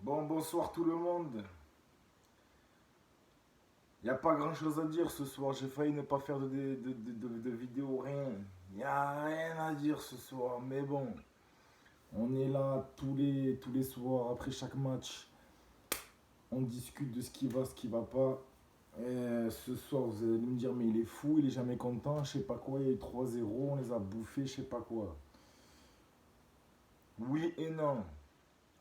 Bonsoir tout le monde. Il n'y a pas grand chose à dire ce soir. J'ai failli ne pas faire de vidéo, rien. Il n'y a rien à dire ce soir. Mais bon, on est là tous les soirs après chaque match. On discute de ce qui va, ce qui va pas. Et ce soir, vous allez me dire, mais il est fou, il est jamais content. Je sais pas quoi, il y a eu 3-0, on les a bouffés, je sais pas quoi. Oui et non.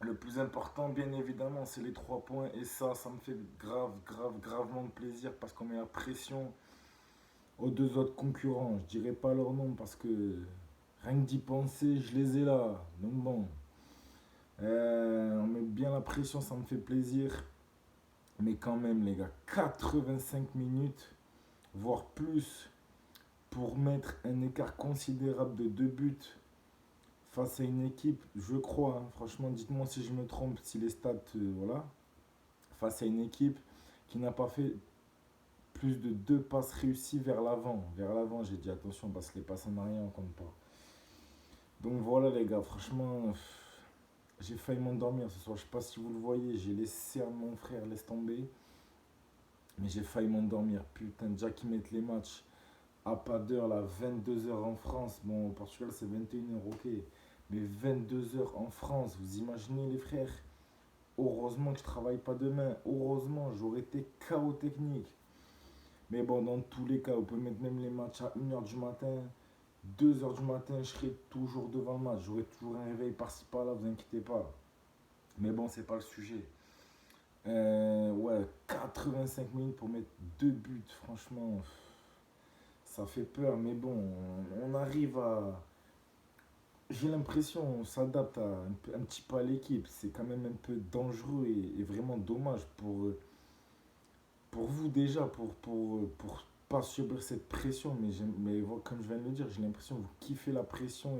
Le plus important, bien évidemment, c'est les 3 points. Et ça me fait gravement de plaisir parce qu'on met la pression aux deux autres concurrents. Je dirais pas leur nom parce que rien que d'y penser, je les ai là. Donc bon, on met bien la pression, ça me fait plaisir. Mais quand même, les gars, 85 minutes, voire plus, pour mettre un écart considérable de 2 buts face à une équipe, je crois, hein, franchement, dites-moi si je me trompe, si les stats, voilà, face à une équipe qui n'a pas fait plus de 2 passes réussies vers l'avant. Vers l'avant, j'ai dit attention parce que les passes en arrière, on compte pas. Donc voilà les gars, franchement, j'ai failli m'endormir ce soir. Je sais pas si vous le voyez, j'ai laissé à mon frère, laisse tomber. Mais j'ai failli m'endormir. Putain, déjà qu'ils mettent les matchs à pas d'heure, là, 22 h en France. Bon, au Portugal, c'est 21 h, ok. Mais 22 h en France, vous imaginez les frères? Heureusement que je travaille pas demain. Heureusement, j'aurais été KO technique. Mais bon, dans tous les cas, on peut mettre même les matchs à 1 h du matin, 2 h du matin, je serai toujours devant le match. J'aurai toujours un réveil par-ci par-là, vous inquiétez pas. Mais bon, c'est pas le sujet. Ouais, 85 minutes pour mettre 2 buts, franchement, ça fait peur. Mais bon, on arrive à. J'ai l'impression on s'adapte un petit peu à l'équipe. C'est quand même un peu dangereux et vraiment dommage pour vous déjà, pour pas subir cette pression, mais comme je viens de le dire, j'ai l'impression que vous kiffez la pression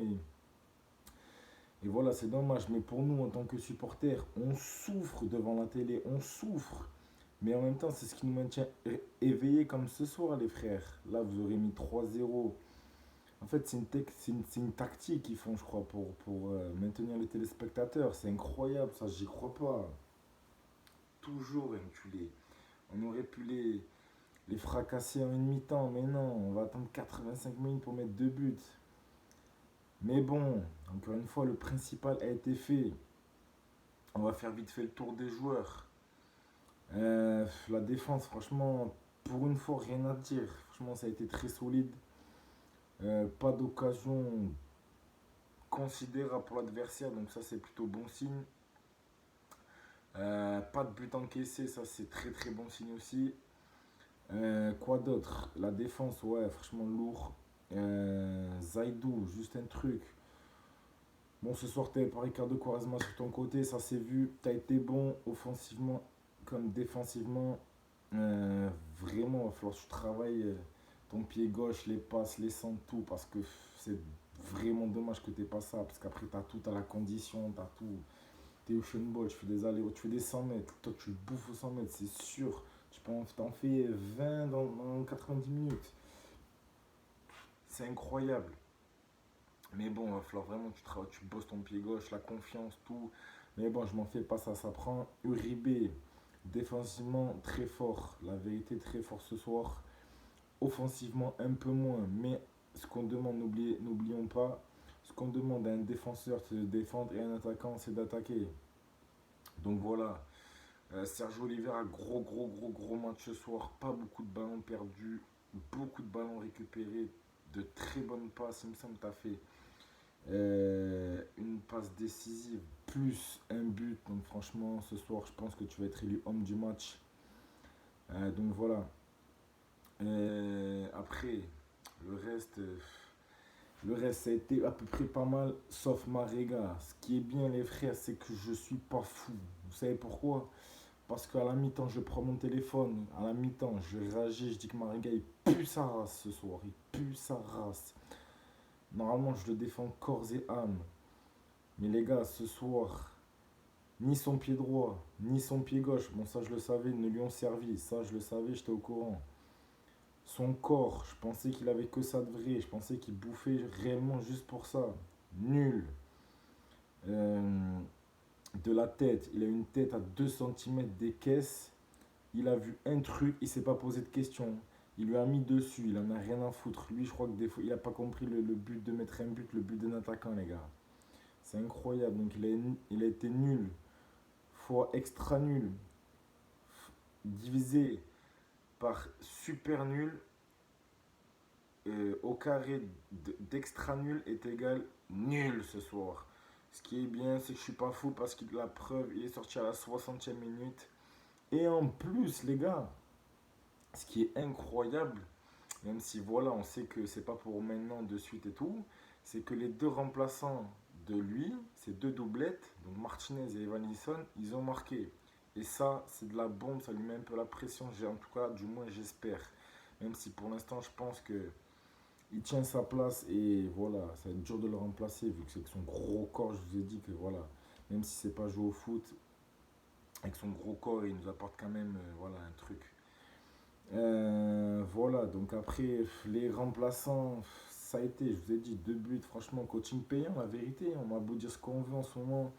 et voilà, c'est dommage. Mais pour nous, en tant que supporters, on souffre devant la télé, on souffre. Mais en même temps, c'est ce qui nous maintient éveillés comme ce soir, les frères. Là, vous aurez mis 3-0. En fait, c'est une tactique qu'ils font, je crois, pour maintenir les téléspectateurs. C'est incroyable, ça, j'y crois pas. Toujours enculé. On aurait pu les fracasser en une mi-temps, mais non, on va attendre 85 minutes pour mettre 2 buts. Mais bon, encore une fois, le principal a été fait. On va faire vite fait le tour des joueurs. La défense, franchement, pour une fois, rien à dire. Franchement, ça a été très solide. Pas d'occasion considérable pour l'adversaire, donc ça, c'est plutôt bon signe. Pas de but encaissé, ça, c'est très bon signe aussi. Quoi d'autre? La défense, ouais, franchement lourd. Zaidou, juste un truc. Bon, ce soir, t'avais pas Ricardo Quaresma sur ton côté, ça s'est vu. T'as été bon offensivement comme défensivement. Vraiment, il va falloir que tu travailles ton pied gauche, les passes, les centres, tout. Parce que c'est vraiment dommage que t'aies pas ça. Parce qu'après, t'as tout, t'as la condition, t'as tout. T'es Usain Bolt, tu fais des allers, tu fais des 100 mètres. Toi, tu bouffes aux 100 mètres, c'est sûr. T'en fais 20 dans 90 minutes. C'est incroyable. Mais bon, il va falloir vraiment que tu travailles, tu bosses ton pied gauche, la confiance, tout. Mais bon, je m'en fais pas, ça s'apprend. Uribe, défensivement très fort. La vérité, très fort ce soir. Offensivement, un peu moins. Mais ce qu'on demande, n'oublions pas, ce qu'on demande à un défenseur, c'est de défendre et à un attaquant, c'est d'attaquer. Donc voilà. Sergio Oliver a gros match ce soir. Pas beaucoup de ballons perdus, beaucoup de ballons récupérés, de très bonnes passes. Il me semble que tu as fait une passe décisive plus un but. Donc franchement, ce soir, je pense que tu vas être élu homme du match. Donc voilà. Après, le reste, ça a été à peu près pas mal, sauf Marega. Ce qui est bien, les frères, c'est que je suis pas fou. Vous savez pourquoi? Parce qu'à la mi-temps, je prends mon téléphone. À la mi-temps, je réagis. Je dis que Marega, il pue sa race ce soir. Il pue sa race. Normalement, je le défends corps et âme. Mais les gars, ce soir, ni son pied droit, ni son pied gauche, bon ça je le savais, ne lui ont servi. Ça je le savais, j'étais au courant. Son corps, je pensais qu'il avait que ça de vrai. Je pensais qu'il bouffait réellement juste pour ça. Nul. de la tête. Il a une tête à 2 centimètres des caisses. Il a vu un truc, il s'est pas posé de questions. Il lui a mis dessus, il en a rien à foutre. Lui, je crois que des fois, il a pas compris le but de mettre un but, le but d'un attaquant, les gars. C'est incroyable. Donc, il a été nul, fois extra nul, divisé par super nul, au carré d'extra nul est égal nul ce soir. Ce qui est bien, c'est que je suis pas fou parce que la preuve, il est sorti à la 60e minute. Et en plus, les gars, ce qui est incroyable, même si voilà, on sait que c'est pas pour maintenant de suite et tout, c'est que les deux remplaçants de lui, ces deux doublettes, donc Martinez et Evanilson, ils ont marqué. Et ça, c'est de la bombe, ça lui met un peu la pression, en tout cas, du moins j'espère. Même si pour l'instant, je pense que il tient sa place et voilà, ça va être dur de le remplacer vu que c'est que son gros corps, je vous ai dit que voilà, même si c'est pas joué au foot, avec son gros corps, il nous apporte quand même voilà, un truc. Voilà, donc après, les remplaçants, ça a été, je vous ai dit, 2 buts, franchement, coaching payant, la vérité. On m'a beau dire ce qu'on veut en ce moment.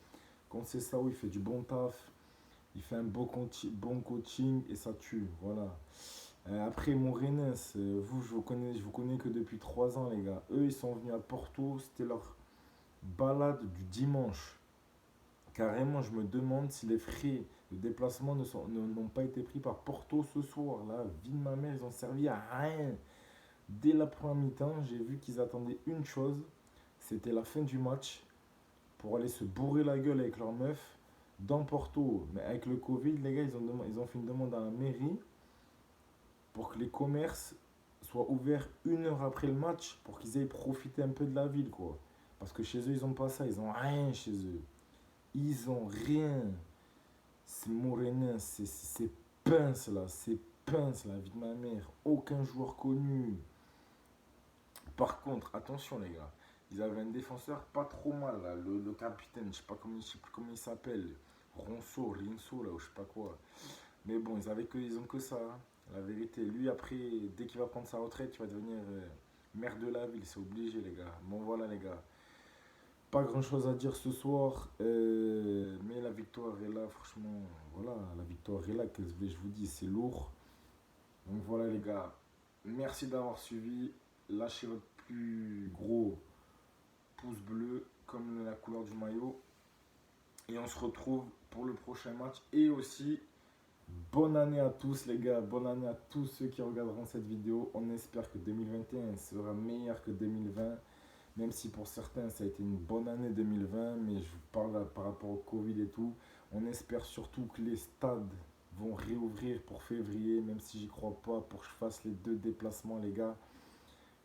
Quand c'est ça, où il fait du bon taf, il fait un bon coaching et ça tue, voilà. Après, Moreirense, vous, je vous connais que depuis 3 ans, les gars. Eux, ils sont venus à Porto, c'était leur balade du dimanche. Carrément, je me demande si les frais de déplacement n'ont pas été pris par Porto ce soir. La vie de ma mère, ils ont servi à rien. Dès la première mi-temps, j'ai vu qu'ils attendaient une chose, c'était la fin du match pour aller se bourrer la gueule avec leur meuf dans Porto. Mais avec le Covid, les gars, ils ont fait une demande à la mairie pour que les commerces soient ouverts 1 heure après le match pour qu'ils aient profité un peu de la ville, quoi. Parce que chez eux, ils ont pas ça, ils ont rien chez eux. Ils ont rien. C'est Morenin, c'est pince là, c'est pince la vie de ma mère. Aucun joueur connu. Par contre, attention les gars, ils avaient un défenseur pas trop mal là, le capitaine, je sais plus comment il s'appelle, Rinso là ou je sais pas quoi. Mais bon, ils ont que ça, hein. La vérité. Lui après, dès qu'il va prendre sa retraite, il va devenir maire de la ville, c'est obligé les gars. Bon voilà les gars. Pas grand chose à dire ce soir, mais la victoire est là, franchement. Voilà, la victoire est là, que je vous dis, c'est lourd. Donc voilà les gars, merci d'avoir suivi. Lâchez votre plus gros pouce bleu comme la couleur du maillot. Et on se retrouve pour le prochain match. Et aussi, bonne année à tous les gars, bonne année à tous ceux qui regarderont cette vidéo. On espère que 2021 sera meilleur que 2020. Même si pour certains ça a été une bonne année 2020, mais je vous parle là, par rapport au Covid et tout. On espère surtout que les stades vont réouvrir pour février, même si j'y crois pas, pour que je fasse les 2 déplacements les gars,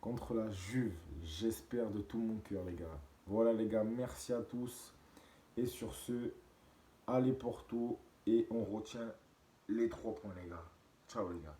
contre la Juve. J'espère de tout mon cœur les gars. Voilà les gars, merci à tous. Et sur ce, allez Porto et on retient les 3 points les gars. Ciao les gars.